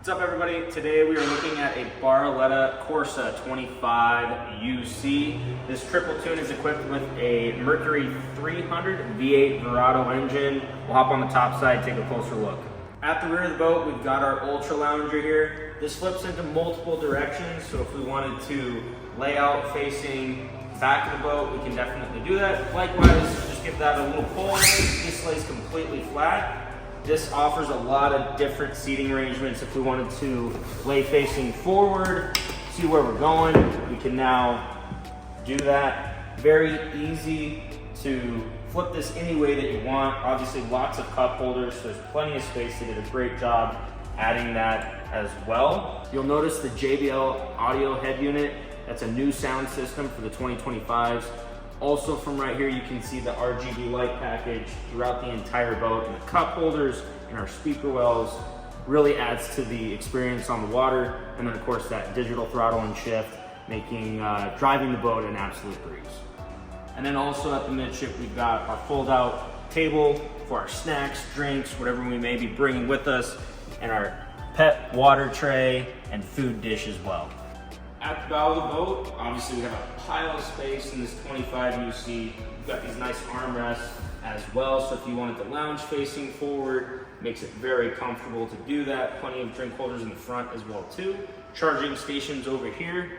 What's up, everybody? Today we are looking at a Barletta Corsa 25 UC. This Tritoon is equipped with a Mercury 300 V8 Verado engine. We'll hop on the top side, take a closer look. At the rear of the boat, we've got our Ultra Lounger here. This flips into multiple directions, so if we wanted to lay out facing back of the boat, we can definitely do that. Likewise, just give that a little pull. This lays completely flat. This offers a lot of different seating arrangements. If we wanted to lay facing forward, see where we're going, we can now do that. Very easy to flip this any way that you want. Obviously lots of cup holders, so there's plenty of space. They did a great job adding that as well. You'll notice the JBL audio head unit. That's a new sound system for the 2025s. Also from right here, you can see the RGB light package throughout the entire boat, and the cup holders and our speaker wells really adds to the experience on the water. And then of course that digital throttle and shift, making driving the boat an absolute breeze. And then also at the midship, we've got our fold out table for our snacks, drinks, whatever we may be bringing with us, and our pet water tray and food dish as well. At the bow of the boat, obviously we have a pile of space in this 25 UC. We've got these nice armrests as well, so if you wanted to lounge facing forward, makes it very comfortable to do that. Plenty of drink holders in the front as well too. Charging stations over here.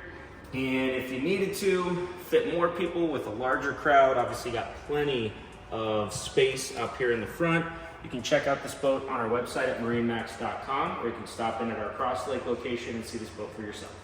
And if you needed to fit more people with a larger crowd, obviously got plenty of space up here in the front. You can check out this boat on our website at MarineMax.com, or you can stop in at our Cross Lake location and see this boat for yourself.